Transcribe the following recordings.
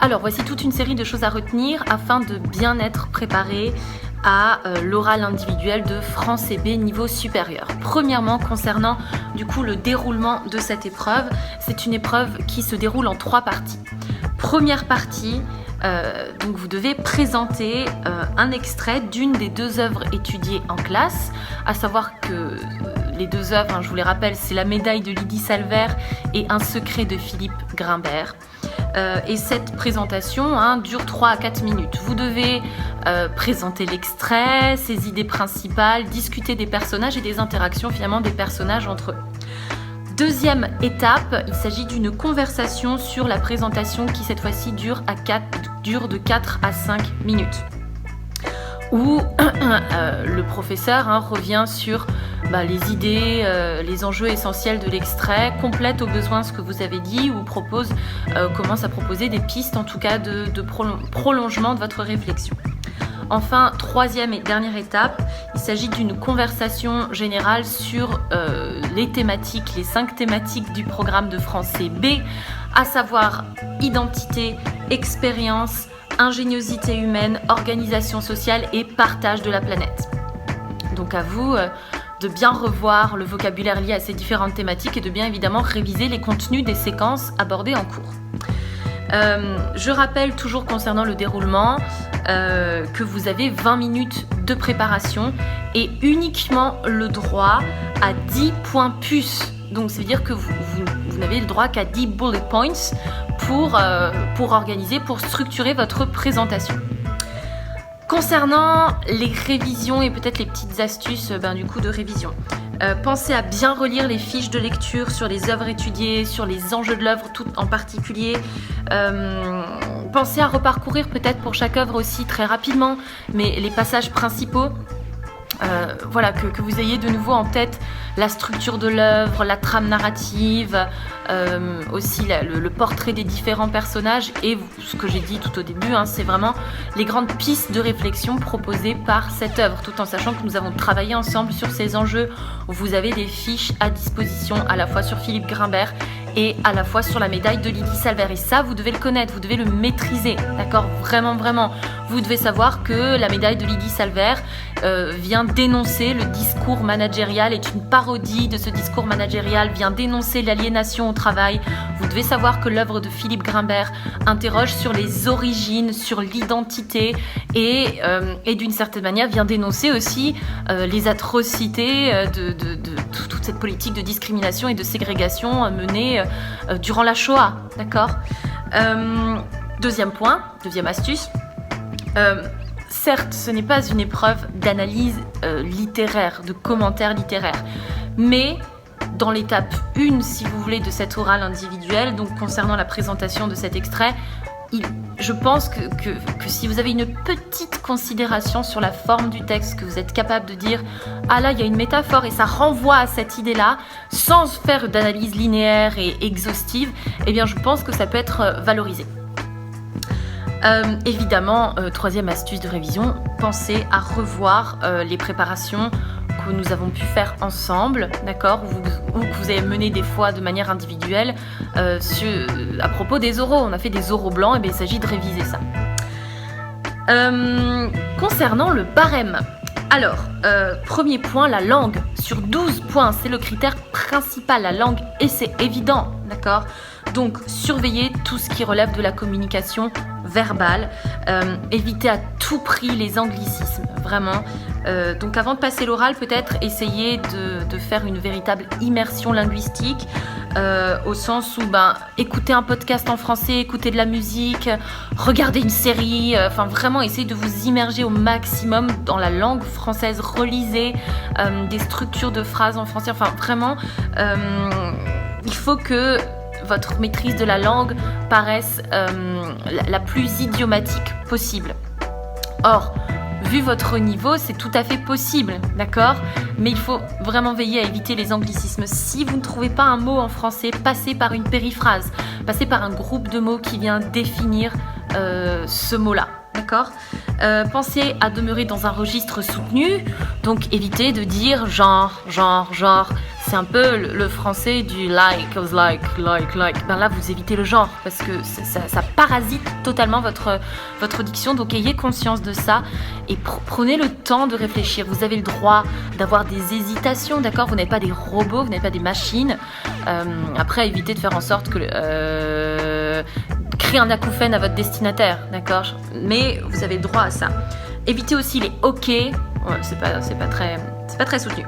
Alors, voici toute une série de choses à retenir afin de bien être préparé à l'oral individuel de français B niveau supérieur. Premièrement, concernant du coup le déroulement de cette épreuve, c'est une épreuve qui se déroule en 3 parties. Première partie, donc vous devez présenter un extrait d'une des 2 œuvres étudiées en classe, à savoir que les 2 œuvres, je vous les rappelle, c'est La médaille de Lydie Salvert et Un secret de Philippe Grimbert. Et cette présentation dure 3 à 4 minutes. Vous devez présenter l'extrait, ses idées principales, discuter des personnages et des interactions finalement des personnages entre eux. Deuxième étape, il s'agit d'une conversation sur la présentation qui cette fois-ci dure de 4 à 5 minutes. Où le professeur revient sur les idées, les enjeux essentiels de l'extrait, complète au besoin ce que vous avez dit ou commence à proposer des pistes en tout cas de prolongement de votre réflexion. Enfin, troisième et dernière étape, il s'agit d'une conversation générale sur les 5 thématiques du programme de français B, à savoir identité, expérience, ingéniosité humaine, organisation sociale et partage de la planète. Donc à vous de bien revoir le vocabulaire lié à ces différentes thématiques et de bien évidemment réviser les contenus des séquences abordées en cours. Je rappelle toujours concernant le déroulement que vous avez 20 minutes de préparation et uniquement le droit à 10 points puces. Donc ça veut dire que vous n'avez le droit qu'à 10 bullet points pour organiser, pour structurer votre présentation. Concernant les révisions et peut-être les petites astuces de révision, pensez à bien relire les fiches de lecture sur les œuvres étudiées, sur les enjeux de l'œuvre tout en particulier. Pensez à reparcourir peut-être pour chaque œuvre aussi très rapidement, mais les passages principaux. Que vous ayez de nouveau en tête la structure de l'œuvre, la trame narrative, aussi le portrait des différents personnages et ce que j'ai dit tout au début, c'est vraiment les grandes pistes de réflexion proposées par cette œuvre, tout en sachant que nous avons travaillé ensemble sur ces enjeux. Vous avez des fiches à disposition à la fois sur Philippe Grimbert et à la fois sur la médaille de Lydie Salvert. Et ça, vous devez le connaître, vous devez le maîtriser, d'accord ? Vraiment, vraiment. Vous devez savoir que la médaille de Lydie Salvert vient dénoncer le discours managérial, est une parodie de ce discours managérial, vient dénoncer l'aliénation au travail. Vous devez savoir que l'œuvre de Philippe Grimbert interroge sur les origines, sur l'identité et d'une certaine manière vient dénoncer aussi les atrocités de toute cette politique de discrimination et de ségrégation menée durant la Shoah, d'accord ? Deuxième astuce. Certes, ce n'est pas une épreuve d'analyse littéraire, de commentaires littéraires, mais dans l'étape 1, si vous voulez, de cet oral individuel, donc concernant la présentation de cet extrait, je pense que si vous avez une petite considération sur la forme du texte, que vous êtes capable de dire « Ah là, il y a une métaphore et ça renvoie à cette idée-là », sans faire d'analyse linéaire et exhaustive, eh bien je pense que ça peut être valorisé. Évidemment, troisième astuce de révision, pensez à revoir les préparations que nous avons pu faire ensemble, d'accord, ou que vous avez mené des fois de manière individuelle à propos des oraux. On a fait des oraux blancs, et bien il s'agit de réviser ça. Concernant le barème, alors, premier point, la langue. Sur 12 points, c'est le critère principal, la langue, et c'est évident, d'accord ? Donc, surveillez tout ce qui relève de la communication verbale. Évitez à tout prix les anglicismes, vraiment. Donc, avant de passer l'oral, peut-être essayez de faire une véritable immersion linguistique, au sens où écoutez un podcast en français, écoutez de la musique, regardez une série, vraiment essayez de vous immerger au maximum dans la langue française, relisez des structures de phrases en français, vraiment, il faut que votre maîtrise de la langue paraisse la plus idiomatique possible. Or, vu votre niveau, c'est tout à fait possible, d'accord ? Mais il faut vraiment veiller à éviter les anglicismes. Si vous ne trouvez pas un mot en français, passez par une périphrase, passez par un groupe de mots qui vient définir ce mot-là, d'accord ? Pensez à demeurer dans un registre soutenu, donc évitez de dire genre. c'est un peu le français du like. Ben là, vous évitez le genre parce que ça parasite totalement votre diction. Donc ayez conscience de ça et prenez le temps de réfléchir. Vous avez le droit d'avoir des hésitations, d'accord? Vous n'êtes pas des robots, vous n'êtes pas des machines. Après, évitez de faire en sorte que créer un acouphène à votre destinataire, d'accord? Mais vous avez le droit à ça. Évitez aussi les OK. Ouais, c'est pas très soutenu.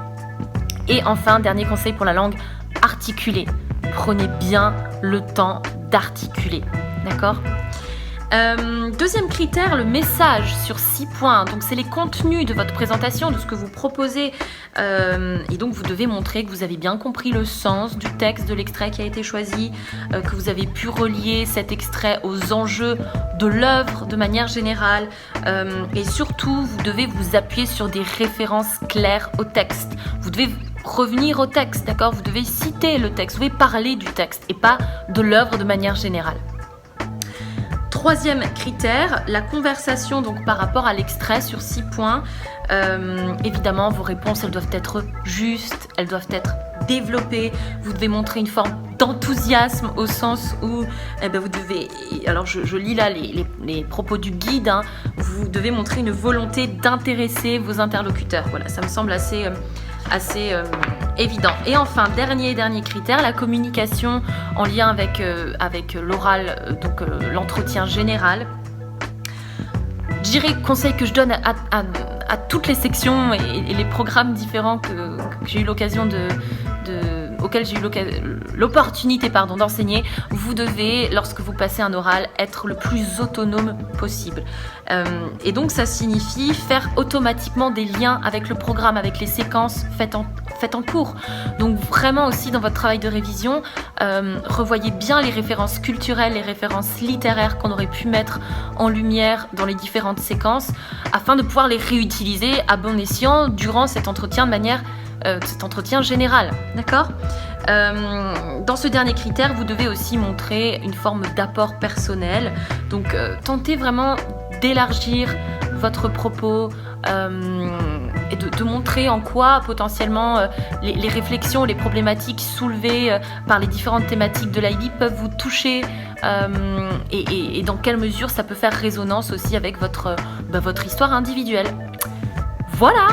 Et enfin, dernier conseil pour la langue, articuler. Prenez bien le temps d'articuler, d'accord? Deuxième critère, le message sur 6 points. Donc, c'est les contenus de votre présentation, de ce que vous proposez. Et donc, vous devez montrer que vous avez bien compris le sens du texte, de l'extrait qui a été choisi, que vous avez pu relier cet extrait aux enjeux de l'œuvre de manière générale. Et surtout, vous devez vous appuyer sur des références claires au texte. Vous devez revenir au texte, d'accord? Vous devez citer le texte, vous devez parler du texte et pas de l'œuvre de manière générale. Troisième critère, la conversation donc par rapport à l'extrait sur 6 points. Évidemment, vos réponses, elles doivent être justes, elles doivent être développées. Vous devez montrer une forme d'enthousiasme au sens où vous devez, alors je lis là les propos du guide, hein, vous devez montrer une volonté d'intéresser vos interlocuteurs. Voilà, ça me semble assez évident. Et enfin, dernier critère, la communication en lien avec l'oral, donc l'entretien général. Je dirais conseil que je donne à toutes les sections et les programmes différents que j'ai eu l'occasion auxquels j'ai eu l'opportunité d'enseigner. Vous devez, lorsque vous passez un oral, être le plus autonome possible. Et donc ça signifie faire automatiquement des liens avec le programme, avec les séquences faites en cours. Donc vraiment aussi dans votre travail de révision, revoyez bien les références culturelles, les références littéraires qu'on aurait pu mettre en lumière dans les différentes séquences afin de pouvoir les réutiliser à bon escient durant cet entretien cet entretien général, d'accord? Dans ce dernier critère, vous devez aussi montrer une forme d'apport personnel. Donc, tentez vraiment d'élargir votre propos et de montrer en quoi potentiellement les réflexions, les problématiques soulevées par les différentes thématiques de l'IB peuvent vous toucher et dans quelle mesure ça peut faire résonance aussi avec votre histoire individuelle. Voilà!